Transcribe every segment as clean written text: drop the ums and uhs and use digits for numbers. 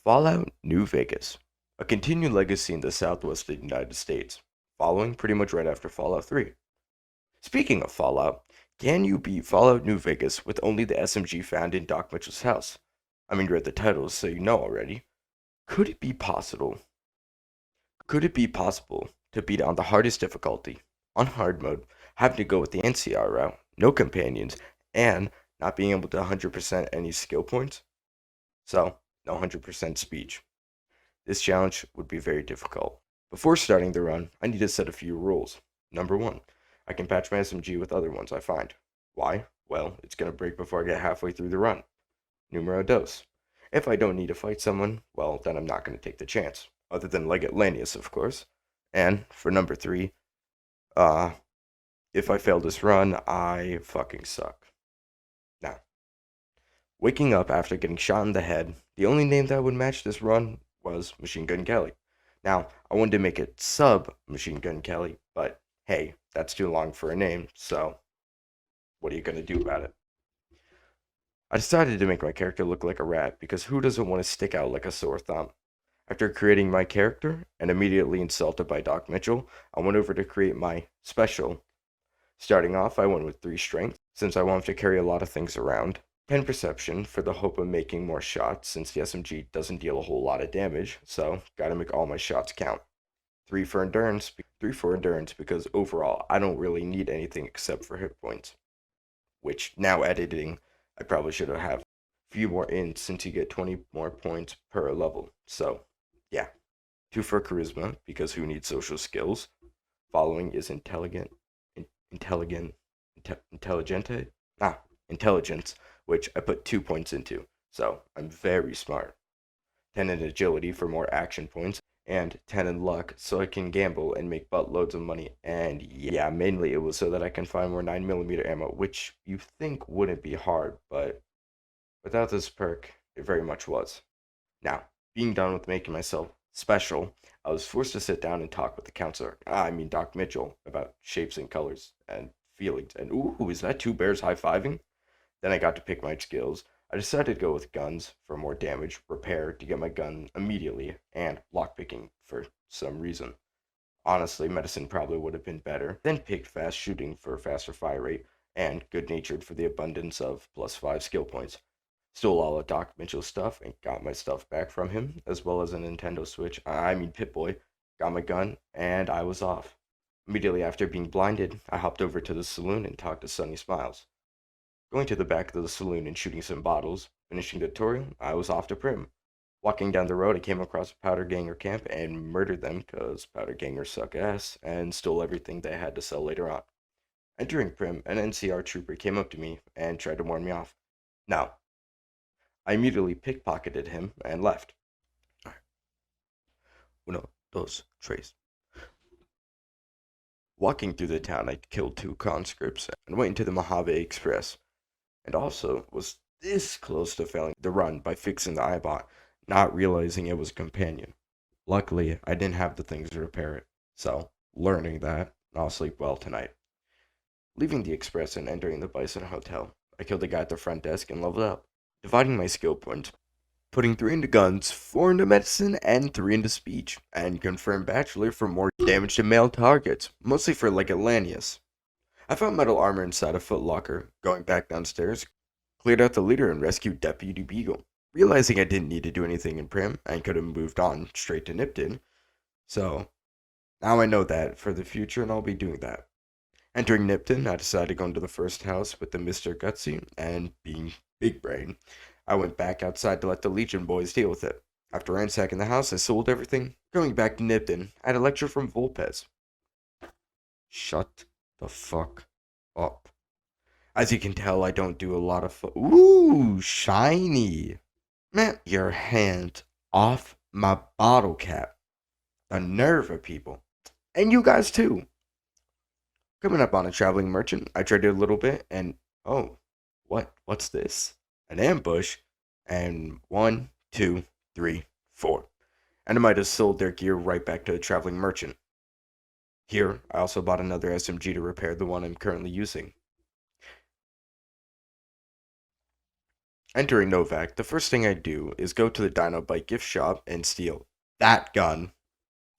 Fallout New Vegas, a continued legacy in the southwest of the United States, following pretty much right after Fallout 3. Speaking of Fallout, can you beat Fallout New Vegas with only the SMG found in Doc Mitchell's house? I mean, you read the titles, so you know already. Could it be possible? Could it be possible to beat it on the hardest difficulty, on hard mode, having to go with the NCR route, no companions, and not being able to 100% any skill points? So, no 100% speech. This challenge would be very difficult. Before starting the run, I need to set a few rules. Number 1, I can patch my SMG with other ones I find. Why? Well, it's going to break before I get halfway through the run. Numero dos. If I don't need to fight someone, well, then I'm not going to take the chance. Other than Leggett Lanius, of course. And for number 3, uh, if I fail this run, I fucking suck. Now, waking up after getting shot in the head, the only name that would match this run was Machine Gun Kelly. Now, I wanted to make it sub Machine Gun Kelly, but hey, that's too long for a name, so what are you going to do about it? I decided to make my character look like a rat because who doesn't want to stick out like a sore thumb? After creating my character and immediately insulted by Doc Mitchell, I went over to create my special. Starting off, I went with 3 strength, since I wanted to carry a lot of things around, 10 perception for the hope of making more shots, since the SMG doesn't deal a whole lot of damage, so gotta make all my shots count. 3 for endurance, 3 for endurance because overall I don't really need anything except for hit points. Which now editing, I probably should have a few more in since you get 20 more points per level. So yeah. 2 for charisma because who needs social skills? Following is intelligent, intelligente, intelligence, which I put 2 points into. So I'm very smart. 10 in agility for more action points, and 10 in luck so I can gamble and make buttloads of money. And yeah, mainly it was so that I can find more 9mm ammo, which you think wouldn't be hard, but without this perk, it very much was. Now, being done with making myself special, I was forced to sit down and talk with the counselor, I mean Doc Mitchell, about shapes and colors and feelings. And ooh, is that 2 bears high-fiving? Then I got to pick my skills. I decided to go with guns for more damage, repair to get my gun immediately, and lockpicking for some reason. Honestly, medicine probably would have been better. Then picked fast shooting for faster fire rate, and good natured for the abundance of +5 skill points. Stole all of Doc Mitchell's stuff and got my stuff back from him, as well as a Nintendo Switch. I mean Pip-Boy. Got my gun, and I was off. Immediately after being blinded, I hopped over to the saloon and talked to Sunny Smiles. Going to the back of the saloon and shooting some bottles. Finishing the tutorial, I was off to Primm. Walking down the road, I came across a powder ganger camp and murdered them because powder gangers suck ass and stole everything they had to sell later on. Entering Primm, an NCR trooper came up to me and tried to warn me off. Now, I immediately pickpocketed him and left. Uno, dos, tres. Walking through the town, I killed 2 conscripts and went into the Mojave Express, and also was this close to failing the run by fixing the iBot, not realizing it was a companion. Luckily, I didn't have the things to repair it, so, learning that, I'll sleep well tonight. Leaving the express and entering the Bison Hotel, I killed the guy at the front desk and leveled up, dividing my skill points, putting 3 into guns, 4 into medicine, and 3 into speech, and confirmed bachelor for more damage to male targets, mostly for like Atlantis. I found metal armor inside a foot locker, going back downstairs, cleared out the leader and rescued Deputy Beagle. Realizing I didn't need to do anything in Primm and could have moved on straight to Nipton, so now I know that for the future and I'll be doing that. Entering Nipton, I decided to go into the first house with the Mr. Gutsy, and being big brain, I went back outside to let the Legion boys deal with it. After ransacking the house, I sold everything. Going back to Nipton, I had a lecture from Volpez. Shut the fuck up. As you can tell, I don't do a lot of Ooh, shiny. Man, your hand off my bottle cap. The nerve of people. And you guys too. Coming up on a traveling merchant, I traded a little bit and oh, what's this? An ambush? And 1, 2, 3, 4. And I might have sold their gear right back to the traveling merchant. Here, I also bought another SMG to repair the one I'm currently using. Entering Novak, the first thing I do is go to the Dino Bike gift shop and steal that gun.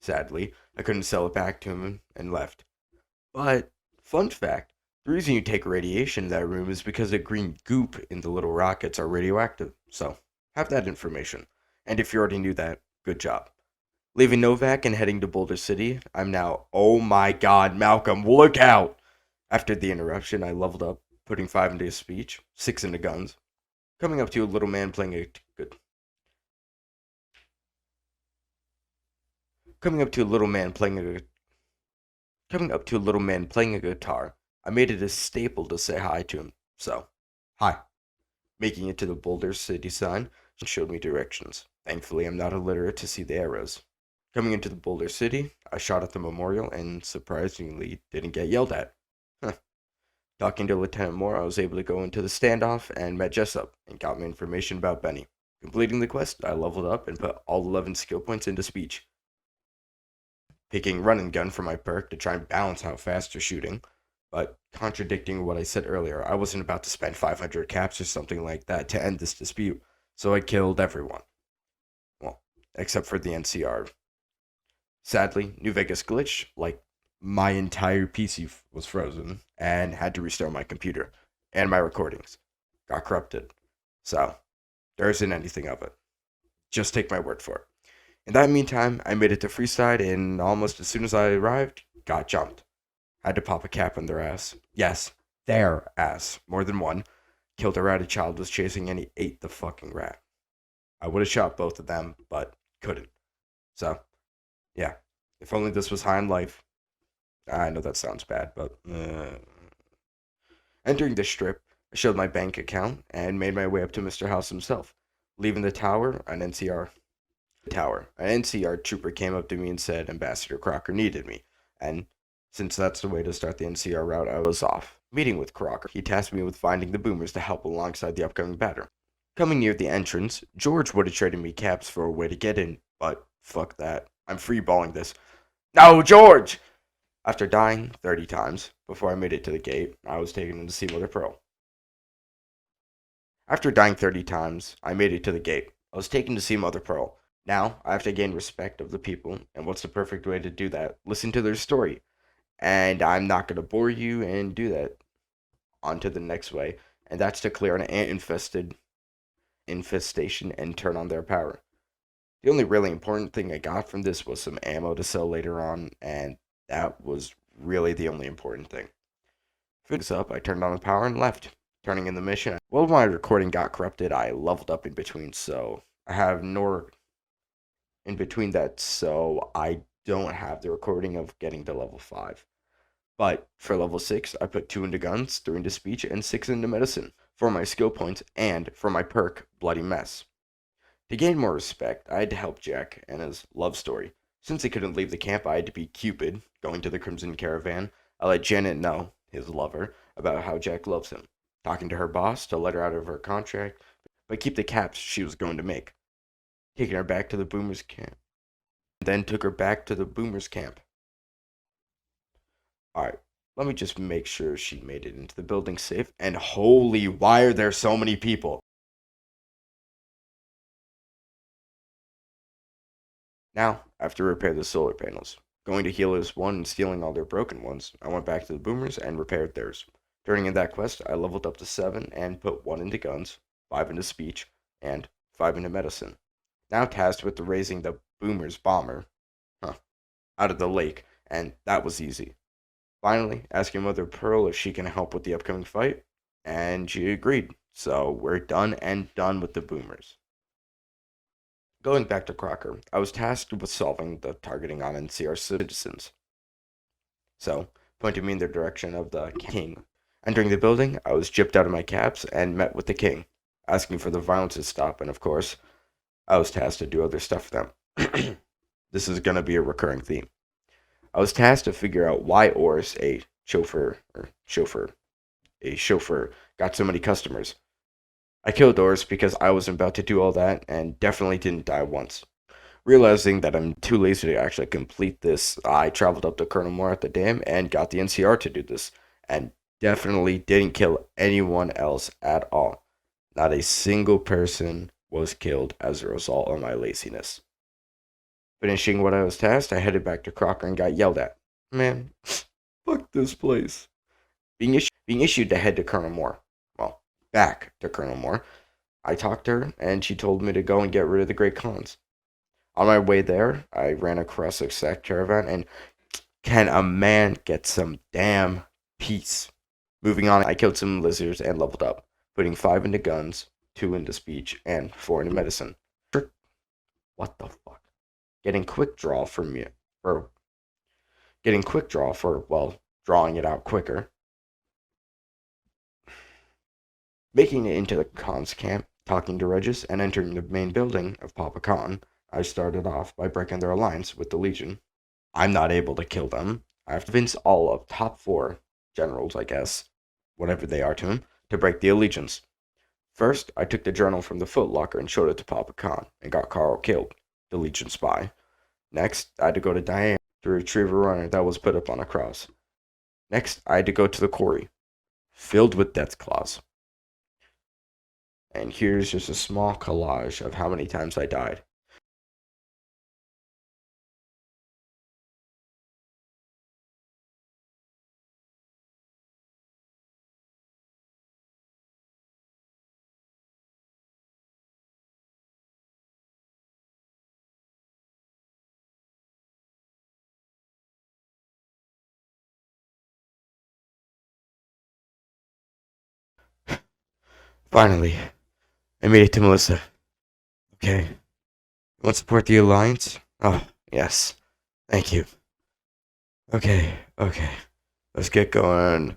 Sadly, I couldn't sell it back to him and left. But, fun fact, the reason you take radiation in that room is because the green goop in the little rockets are radioactive. So, have that information. And if you already knew that, good job. Leaving Novak and heading to Boulder City, I'm now, oh my god, Malcolm, look out! After the interruption, I leveled up, putting 5 into speech, 6 into guns. Coming up to a little man playing a good. Coming up to a little man playing a Coming up to a little man playing a guitar, I made it a staple to say hi to him. So, hi. Making it to the Boulder City sign showed me directions. Thankfully, I'm not illiterate to see the arrows. Coming into the Boulder City, I shot at the memorial and surprisingly didn't get yelled at. Huh. Talking to Lieutenant Moore, I was able to go into the standoff and met Jessup and got me information about Benny. Completing the quest, I leveled up and put all 11 skill points into speech. Picking run and gun for my perk to try and balance out faster shooting. But contradicting what I said earlier, I wasn't about to spend 500 caps or something like that to end this dispute, so I killed everyone. Well, except for the NCR. Sadly, New Vegas glitched, like my entire PC was frozen and had to restart my computer, and my recordings got corrupted. So, there isn't anything of it. Just take my word for it. In that meantime, I made it to Freeside, and almost as soon as I arrived, got jumped. Had to pop a cap on their ass. Yes, their ass. More than one. Killed a rat a child was chasing and he ate the fucking rat. I would have shot both of them, but couldn't. So, yeah. If only this was high in life. I know that sounds bad, but... Entering the strip, I showed my bank account and made my way up to Mr. House himself. Leaving the tower, an NCR trooper came up to me and said Ambassador Crocker needed me, and since that's the way to start the NCR route, I was off. Meeting with Crocker, he tasked me with finding the boomers to help alongside the upcoming batter. Coming near the entrance, George would have traded me caps for a way to get in, but fuck that. I'm freeballing this. No, George! After dying 30 times before I made it to the gate, I was taken in to see Mother Pearl. After dying 30 times, I made it to the gate. I was taken to see Mother Pearl. Now, I have to gain respect of the people, and what's the perfect way to do that? Listen to their story. And I'm not going to bore you and do that. On to the next way, and that's to clear an infestation and turn on their power. The only really important thing I got from this was some ammo to sell later on, and that was really the only important thing. Fix up, I turned on the power and left. Turning in the mission. Well, my recording got corrupted. I leveled up in between, so I have no in between that, so I don't have the recording of getting to level 5. But for level 6, I put 2 into guns, 3 into speech, and 6 into medicine for my skill points and for my perk, Bloody Mess. To gain more respect, I had to help Jack and his love story. Since he couldn't leave the camp, I had to be Cupid, going to the Crimson Caravan. I let Janet know, his lover, about how Jack loves him, talking to her boss to let her out of her contract, but keep the caps she was going to make. Taking her back to the Boomers camp. Then took her back to the Boomers camp. Alright, let me just make sure she made it into the building safe. And holy, why are there so many people? Now, after repair the solar panels, going to healers 1 and stealing all their broken ones, I went back to the Boomers and repaired theirs. Turning in that quest, I leveled up to 7 and put 1 into guns, 5 into speech, and 5 into medicine. Now tasked with raising the Boomers bomber, out of the lake, and that was easy. Finally, asking Mother Pearl if she can help with the upcoming fight, and she agreed. So we're done and done with the Boomers. Going back to Crocker, I was tasked with solving the targeting on NCR citizens. So, pointing me in the direction of the king. Entering the building, I was gypped out of my caps and met with the king, asking for the violence to stop, and of course, I was tasked to do other stuff for them. This is going to be a recurring theme. I was tasked to figure out why Oris, a chauffeur, got so many customers. I killed Oris because I wasn't about to do all that and definitely didn't die once. Realizing that I'm too lazy to actually complete this, I traveled up to Colonel Moore at the dam and got the NCR to do this, and definitely didn't kill anyone else at all. Not a single person was killed as a result of my laziness. Finishing what I was tasked, I headed back to Crocker and got yelled at. Man, fuck this place. Being issued to head to Colonel Moore. Well, back to Colonel Moore. I talked to her, and she told me to go and get rid of the Great Khans. On my way there, I ran across a sack caravan, and can a man get some damn peace? Moving on, I killed some lizards and leveled up, putting 5 into guns, 2 into speech, and 4 into medicine. What the fuck? Getting quick draw for me, or getting quick draw for, well, drawing it out quicker. Making it into the Khan's camp, talking to Regis, and entering the main building of Papa Khan, I started off by breaking their alliance with the Legion. I'm not able to kill them. I have to convince all of top 4 generals, I guess, whatever they are to him, to break the allegiance. First, I took the journal from the footlocker and showed it to Papa Khan, and got Carl killed, the Legion spy. Next, I had to go to Diane to retrieve a runner that was put up on a cross. Next, I had to go to the quarry, filled with death claws. And here's just a small collage of how many times I died. Finally, I made it to Melissa. Okay. You want to support the Alliance? Oh, yes. Thank you. Okay. Let's get going.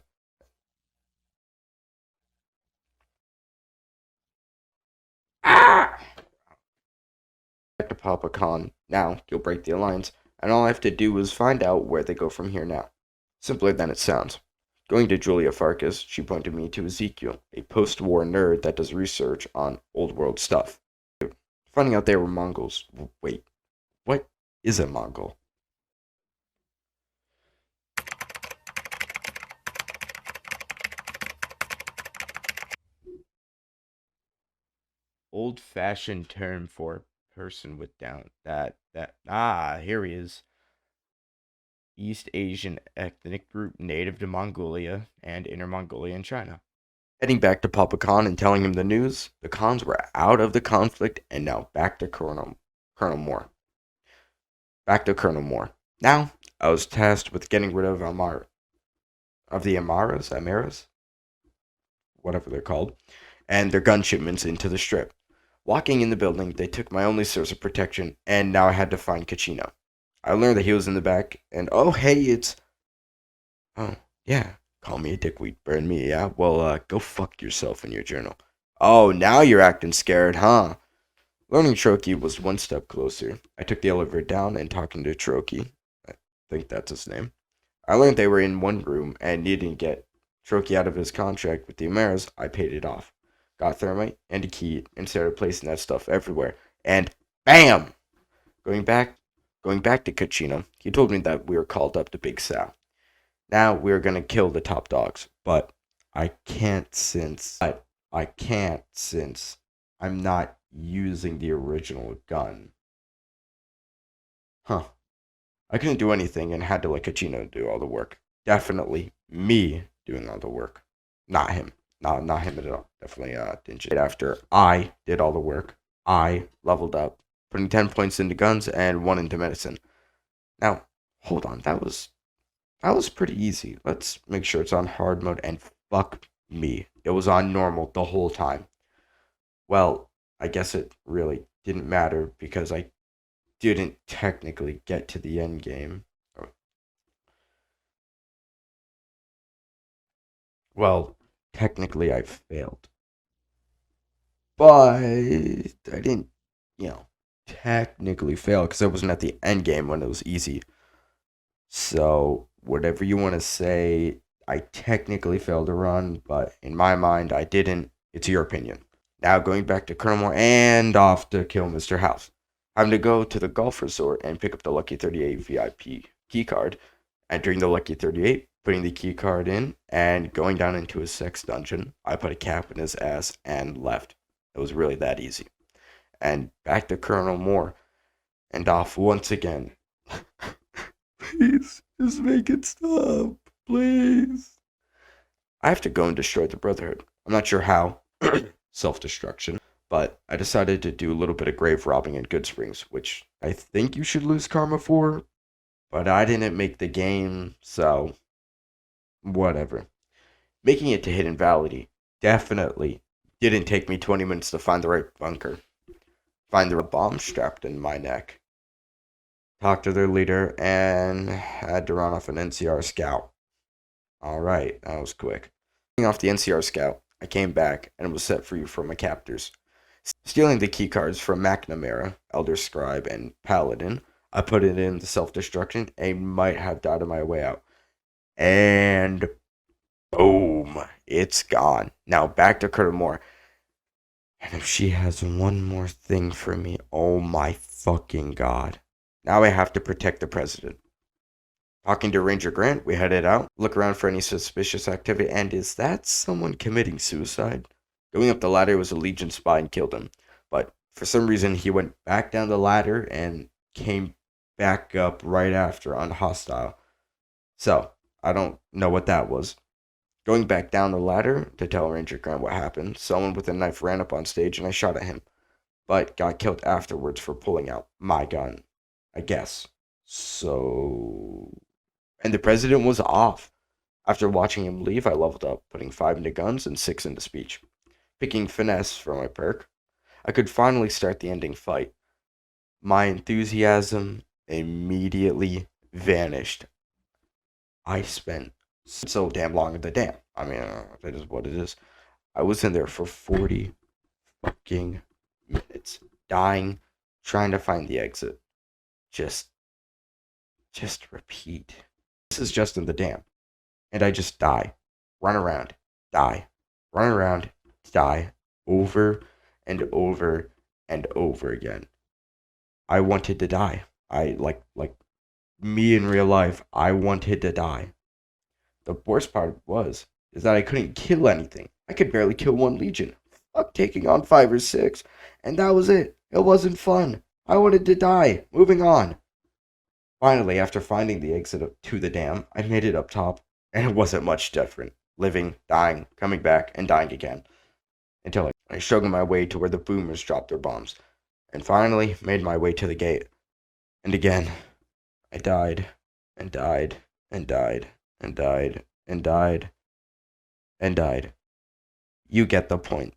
Ah! Back to Papa Khan. Now, you'll break the Alliance, and all I have to do is find out where they go from here now. Simpler than it sounds. Going to Julia Farkas, she pointed me to Ezekiel, a post-war nerd that does research on old world stuff. Finding out they were Mongols. Wait, what is a Mongol? Old-fashioned term for person with down here he is. East Asian ethnic group native to Mongolia and Inner Mongolia and China. Heading back to Papa Khan and telling him the news, the Khans were out of the conflict and now back to Colonel Moore. Back to Colonel Moore. Now, I was tasked with getting rid of the Amaras, whatever they're called, and their gun shipments into the strip. Walking in the building, they took my only source of protection, and now I had to find Kachino. I learned that he was in the back, and oh, hey, it's. Oh, yeah. Call me a dickweed, burn me, yeah? Well, go fuck yourself in your journal. Oh, now you're acting scared, huh? Learning Troki was one step closer. I took the elevator down and talking to Troki. I think that's his name. I learned they were in one room and needing to get Troki out of his contract with the Amaras. I paid it off. Got thermite and a key and started placing that stuff everywhere. And BAM! Going back to Kachino, he told me that we were called up to Big Sal. Now we are gonna kill the top dogs, but I can't since I'm not using the original gun. Huh. I couldn't do anything and had to let Kachino do all the work. Definitely me doing all the work. Not him. Not him at all. Definitely Dingy. After I did all the work, I leveled up, putting 10 points into guns and 1 into medicine. Now, hold on, that was pretty easy. Let's make sure it's on hard mode and fuck me. It was on normal the whole time. Well, I guess it really didn't matter because I didn't technically get to the end game. Well, technically I failed. But I didn't, technically fail because I wasn't at the end game when it was easy. So, whatever you want to say, I technically failed to run, but in my mind, I didn't. It's your opinion. Now, going back to Colonel Moore and off to kill Mr. House. Having to go to the golf resort and pick up the Lucky 38 VIP key card. Entering the Lucky 38, putting the key card in and going down into his sex dungeon. I put a cap in his ass and left. It was really that easy. And back to Colonel Moore and off once again. Please, just make it stop. Please. I have to go and destroy the Brotherhood. I'm not sure how. Self-destruction. But I decided to do a little bit of grave robbing in Good Springs, which I think you should lose karma for. But I didn't make the game, so whatever. Making it to Hidden Valley definitely didn't take me 20 minutes to find the right bunker. Find the bomb strapped in my neck. Talk to their leader and had to run off an NCR scout. Alright, that was quick. Getting off the NCR scout, I came back and was set free from my captors. Stealing the keycards from McNamara, Elder Scribe, and Paladin, I put it in the self-destruction and might have died on my way out. And boom, it's gone. Now back to Colonel Moore. And if she has one more thing for me, oh my fucking god. Now I have to protect the president. Talking to Ranger Grant, we headed out, look around for any suspicious activity, and is that someone committing suicide? Going up the ladder was a Legion spy and killed him, but for some reason he went back down the ladder and came back up right after on hostile. So, I don't know what that was. Going back down the ladder to tell Ranger Grant what happened, someone with a knife ran up on stage and I shot at him, but got killed afterwards for pulling out my gun, I guess. So... And the president was off. After watching him leave, I leveled up, putting 5 into guns and 6 into speech. Picking finesse for my perk, I could finally start the ending fight. My enthusiasm immediately vanished. I spent so damn long at the dam. I mean, that is what it is. I was in there for 40 fucking minutes, dying, trying to find the exit. Just repeat. This is just in the dam. And I just die. Run around. Die. Run around. Die. Over and over and over again. I wanted to die. I, like me in real life, I wanted to die. The worst part is that I couldn't kill anything. I could barely kill one Legion. Fuck taking on 5 or 6. And that was it. It wasn't fun. I wanted to die. Moving on. Finally, after finding the exit to the dam, I made it up top, and it wasn't much different. Living, dying, coming back, and dying again. Until I struggled my way to where the boomers dropped their bombs, and finally made my way to the gate. And again, I died, and died, and died, and died, and died, and died. You get the point.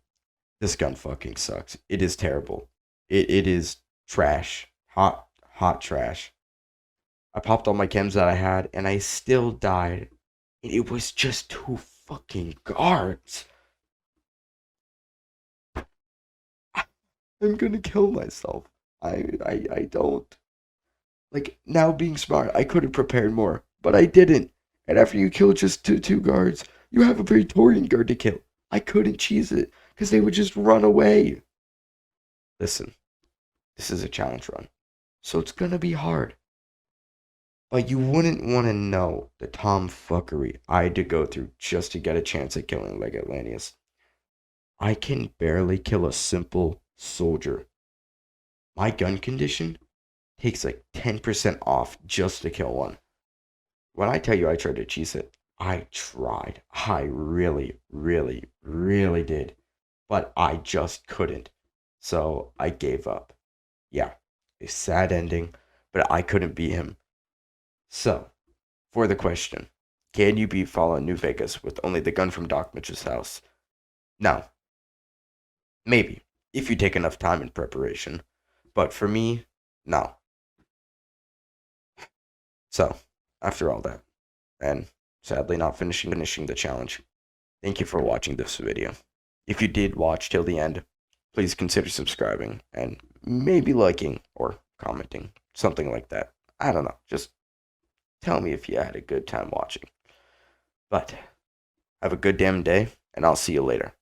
This gun fucking sucks. It is terrible. It is trash. Hot trash. I popped all my chems that I had, and I still died. And it was just 2 fucking guards. I'm gonna kill myself. I don't. Like, now being smart, I could have prepared more, but I didn't. And after you kill just two guards, you have a Praetorian guard to kill. I couldn't cheese it, because they would just run away. Listen, this is a challenge run, so it's gonna be hard. But you wouldn't want to know the tomfuckery I had to go through just to get a chance at killing Leg Atlanteus. I can barely kill a simple soldier. My gun condition takes like 10% off just to kill one. When I tell you I tried to cheese it, I tried. I really, really, really did. But I just couldn't. So I gave up. Yeah, a sad ending, but I couldn't beat him. So, for the question, can you beat Fallout New Vegas with only the gun from Doc Mitch's house? No. Maybe, if you take enough time in preparation. But for me, no. So, after all that, and sadly not finishing the challenge, thank you for watching this video. If you did watch till the end, please consider subscribing and maybe liking or commenting, something like that. I don't know, just tell me if you had a good time watching. But have a good damn day, and I'll see you later.